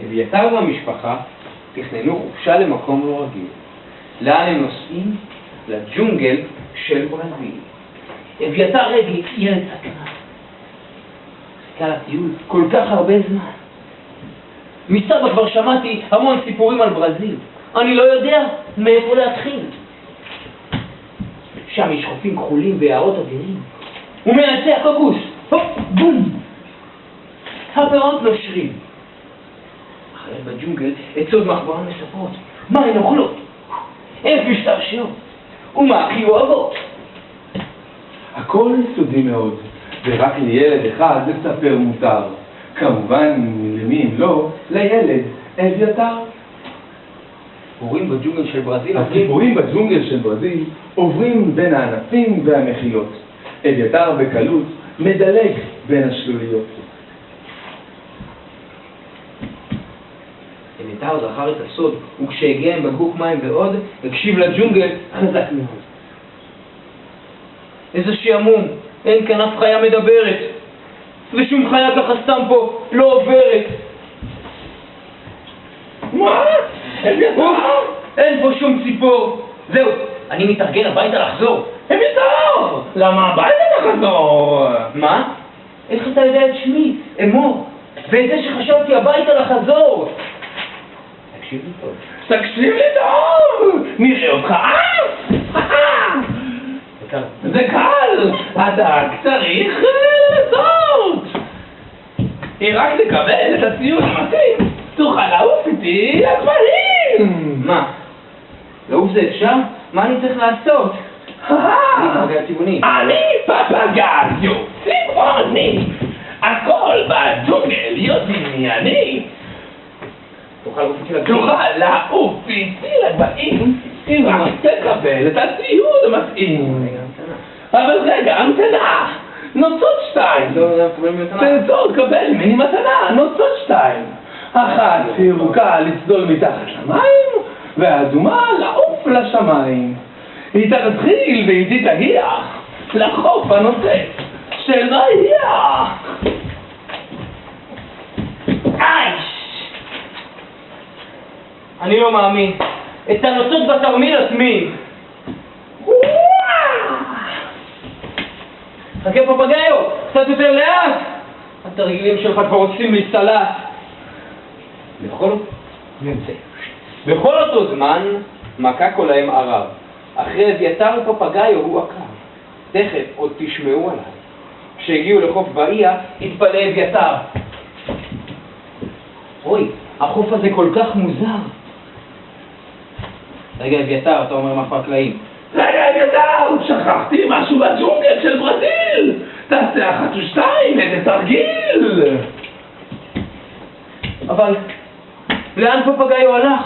אביתר והמשפחה תכננו חופשה למקום לא רגיל. לאן הם נוסעים? לג'ונגל של ברזיל. אביתר רגע, ילד סקרן. חיכה לטיול כל כך הרבה זמן. מסבא כבר שמעתי המון סיפורים על ברזיל. אני לא יודע מאיפה להתחיל. שם יש חופים כחולים ויערות אדירים. הוא מנצח קוקוס. הופ, בום. הפירות נושרים. אחרי בג'ונגל עצות מחברה מספרות. מה הן אוכלות? איך משתרשיות? ומה הכי אוהבות? הכל סודי מאוד, ורק לילד אחד לספר מותר. כמובן, למי אם לא, לילד אביתר. הסיפורים בג'ונגל של ברזיל הסיפורים בג'ונגל של ברזיל עוברים בין הענפים והמחילות. אביתר בקלות מדלג בין השלוליות. אביתר זכר את הסוד, וכשהגיע עם בקבוק מים ועוד, הקשיב לג'ונגל חזק מאוד. איזה שעמום, אין כאן אף חיה מדברת, ושום חיה ככה סתם פה לא עוברת. מה? אביתר? אין פה שום ציפור. זהו, אני מתארגן הביתה לחזור. אביתר! למה הביתה לחזור? מה? איך אתה יודע את שמי? אמור. ואת זה שחשבתי הביתה לחזור. תקשיב לי טוב. תקשיב לי טוב! נראה אותך זה קל! אתה צריך לנסות! רק לקבל את הציון המתאים, תוכל לעוף איתי לגבהים! מה? לעוף זה אפשר? מה אני צריך לעשות? אני פפגאי צבעוני. אני פפגאי צבעוני! הכל בג'ונגל יודעים מי אני! תוכל לעוף איתי לגבהים אם רק תקבל את הציוד המתאים. אבל רגע, המתנה! נוצות 2! תעזור, קבל ממני מתנה, נוצות 2! אחת ירוקה לצלול מתחת למים, והאדומה לעוף לשמיים. היא תתחיל ואיתי תגיע לחוף הנוצץ של רעייה. אני לא מאמין. את הנוצות בתרמיל עצמי. חכה פפגאיו, קצת יותר לאט. התרגילים שלך כבר רוצים לי סלט. בכל אותו זמן מקקו להם ערב. אחרי אביתר ופפגאיו הוא עקב. תכף עוד תשמעו עליי. כשהגיעו לחוף באיה התפלא אביתר. אוי, החוף הזה כל כך מוזר. רגע אביתר, אתה אומר מאחורי הקלעים. רגע אביתר, שכחתי משהו בג'ונגל של ברזיל. תעשה 1 ו2, איזה תרגיל. אבל לאן פפגאיו הלך?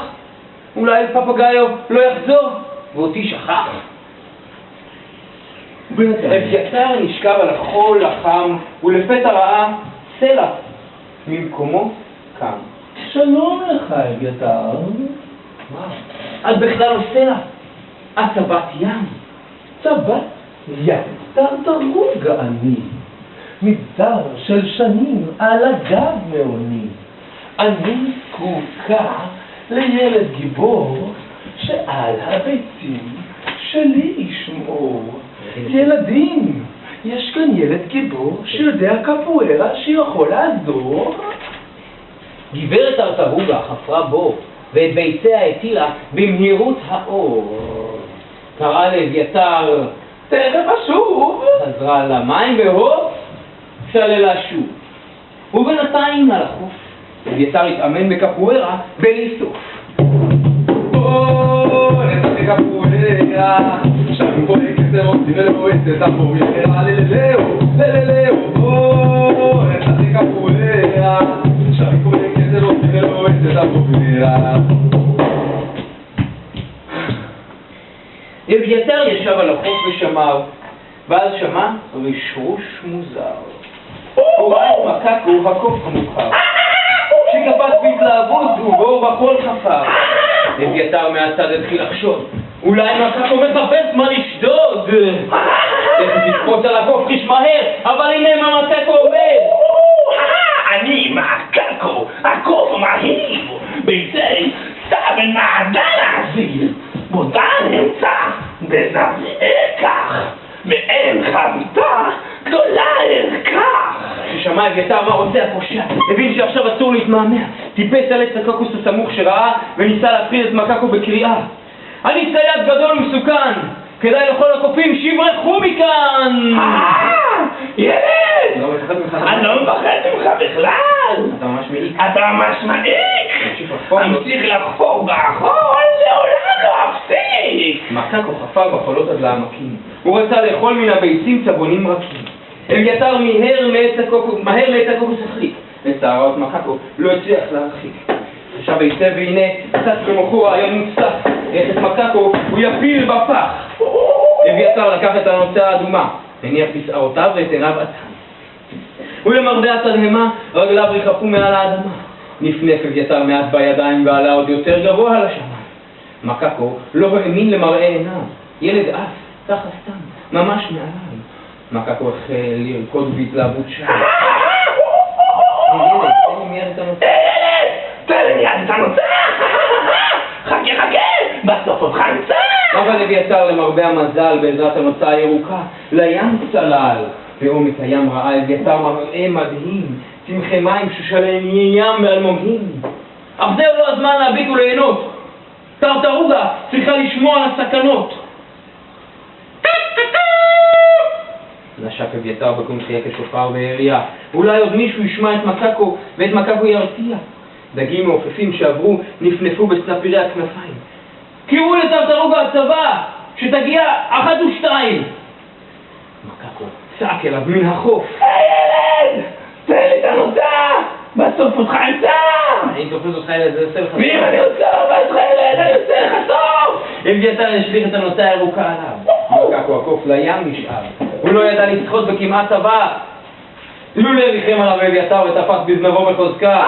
אולי פפגאיו לא יחזור ואותי שכח. אביתר נשכב על החול החם ולפתע ראה סלע ממקומו קם. שלום לך אביתר. את בכלל לא סלע, את צבת ים. צבת ים, טרטרות געני, מבצר של שנים על הגב מעוני. אני זקוקה לילד גיבור שעל הביצים שלי ישמור. ילדים, יש כאן ילד גיבור שיודע קפוארה שיכול לעזור. גברת ארטרוגה חפרה בו ואת ביציה הטילה במהירות האור. קראה לאביתר, תכף אשוב. חזרה למים והופ, צללה שוב. ובינתיים על החוף אביתר התאמן בקפוארה בלי סוף. נתתי קפוארה, שם פה כזה רוצים ולמועצת הקפוארה לללאו, נתתי קפוארה, שם פה כזה רוצים ולמועצת הקפוארה. אביתר ישב על החוף ושמע, ואז שמע רשרוש מוזר. הוא ראה את מקקו הקוף המוכר, שקפץ בהתלהבות ובאור בחול חפר. אביתר מהצד התחיל לחשוד, אולי מקקו מחפש מה לשדוד. איך תקפוץ על הקוף חיש מהר, אבל הנה מה מקקו עומד. אני מקקו, הקוף מהיר. מה אביתר, מה רוצה הפושע? הבין שעכשיו אסור להתמהמה. טיפס על עץ הקוקוס הסמוך שראה וניסה להפחיד את מקקו בקריאה. אני צייד גדול ומסוכן, כדאי לכל הקופים שיברחו מכאן! ילד! אני לא מפחד ממך בכלל! אתה ממש מעיק. אתה ממש מעיק! אמשיך לחפור בחול, לעולם לא אפסיק! מקקו חפר בחולות עד לעמקים. הוא רצה לאכול מן הביצים צבונים רכים. אביתר מהר מעץ הקוקוס החליק. לצערת מקקו לא הצליח להרחיק. חשב היטב והנה צץ במוחו רעיון מוצלח. איך את מקקו הוא יפיל בפח. אביתר לקח את הנוצה האדומה, הניח בשערותיו ואת עיניו עצם. ולמרבה התדהמה רגליו ריחפו מעל האדמה. נפנף אביתר מעט בידיים ועלה עוד יותר גבוה לשמיים. מקקו לא האמין למראה עיניו. ילד עף, ככה סתם, ממש מעליו. מקקו החל לרקוד בהתלהבות שם. ילד, תן לי מיד את הנוצה. תן לי מיד את הנוצה! חכה, בסוף אותך נמצא! אבל אביתר למרבה המזל בעזרת הנוצה הירוקה לים צלל. בעומק הים ראה אביתר מראה מדהים, צמחי מים שושלני ים ואלמוגים. אך זהו לא הזמן להביט וליהנות. טרטרוגה צריכה לשמוע על הסכנות. נשק אביתר בקונחייה כשופר והריע. אולי עוד מישהו ישמע את מקקו ואת מקקו ירתיע. דגים מעופפים שעברו נפנפו בסנפירי הכנפיים. קראו לטרטרוגה הצבא שתגיע 1 ו2. מקקו צעק אליו מן החוף. ילד! תן לי את הנוצה! בסוף אותך נמצא! אני תופס אותך ילד, זה עושה לך סוף. ואם אני עושה אותך ילד, אני עושה לך סוף! אביתר השליך את הנוצה הירוקה עליו. מקקו הקוף לים נשאר. הוא לא ידע לשחות וכמעט טבע. לולא ריחם עליו אביתר ותפס בזנבו בחוזקה.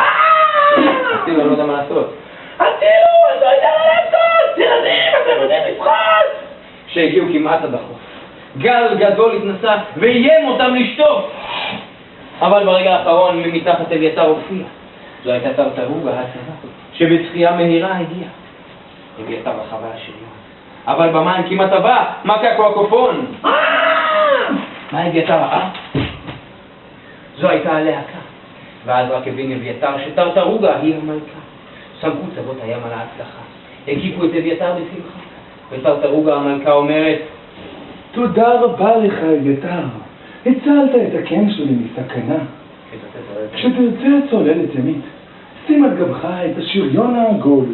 אצילו, אני לא יודע מה לעשות. אני לא יודע מה לעשות! ילדים, אתם יודעים לשחות! שהגיעו כמעט עד החוף. גל גדול התנסה ואיים אותם לשטוף. אבל ברגע האחרון מתחת אביתר הופיע. זו הייתה טרטרוגה הצבא, שבצחייה מהירה הגיעה. אביתר רחבה השריון. אבל במים כמעט טבע, מקקו הקופון. מה אביתר ראה? זו הייתה הלהקה. ואז רק הבין אביתר שטרטרוגה היא המלכה. סמכו צוות הים על ההצלחה. הקיפו את אביתר בשמחה. וטרטרוגה המלכה אומרת, תודה רבה לך אביתר, הצלת את הקן שלי מסכנה. כשתרצה צוללת ימית, שים על גבך את השריון העגול,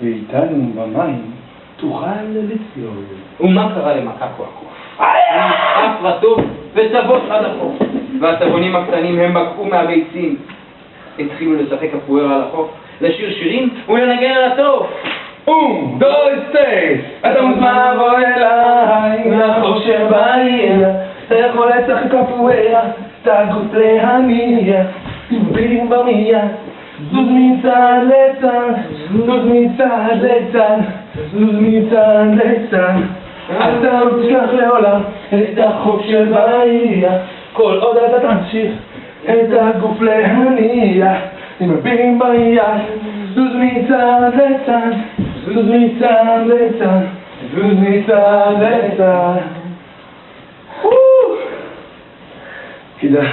ואיתנו במים תוכל לצלול. ומה קרה למקקו הקוף? נשאף רטוב וצבות עד החוף, והצבונים הקטנים הם בקעו מהביצים. התחילו לשחק הפואר על החוף, לשיר שירים ולנגן על הטוב. דוי סטייס, אתה מוזמן לבוא אליי, לחוף שבעיר, אתה יכול לשחק הפואר, תגוף להניע, תובילים במיה, זוז מצד לצד, זוז מצד לצד, זוז מצד לצד, אתה לא תשכח לעולם את החוף שבעיר, כל עוד אתה תמשיך את הגוף להניע, תובילים ביד, זוז מצד לצד, זוז מצד לצד, זוז מצד לצד. כדאי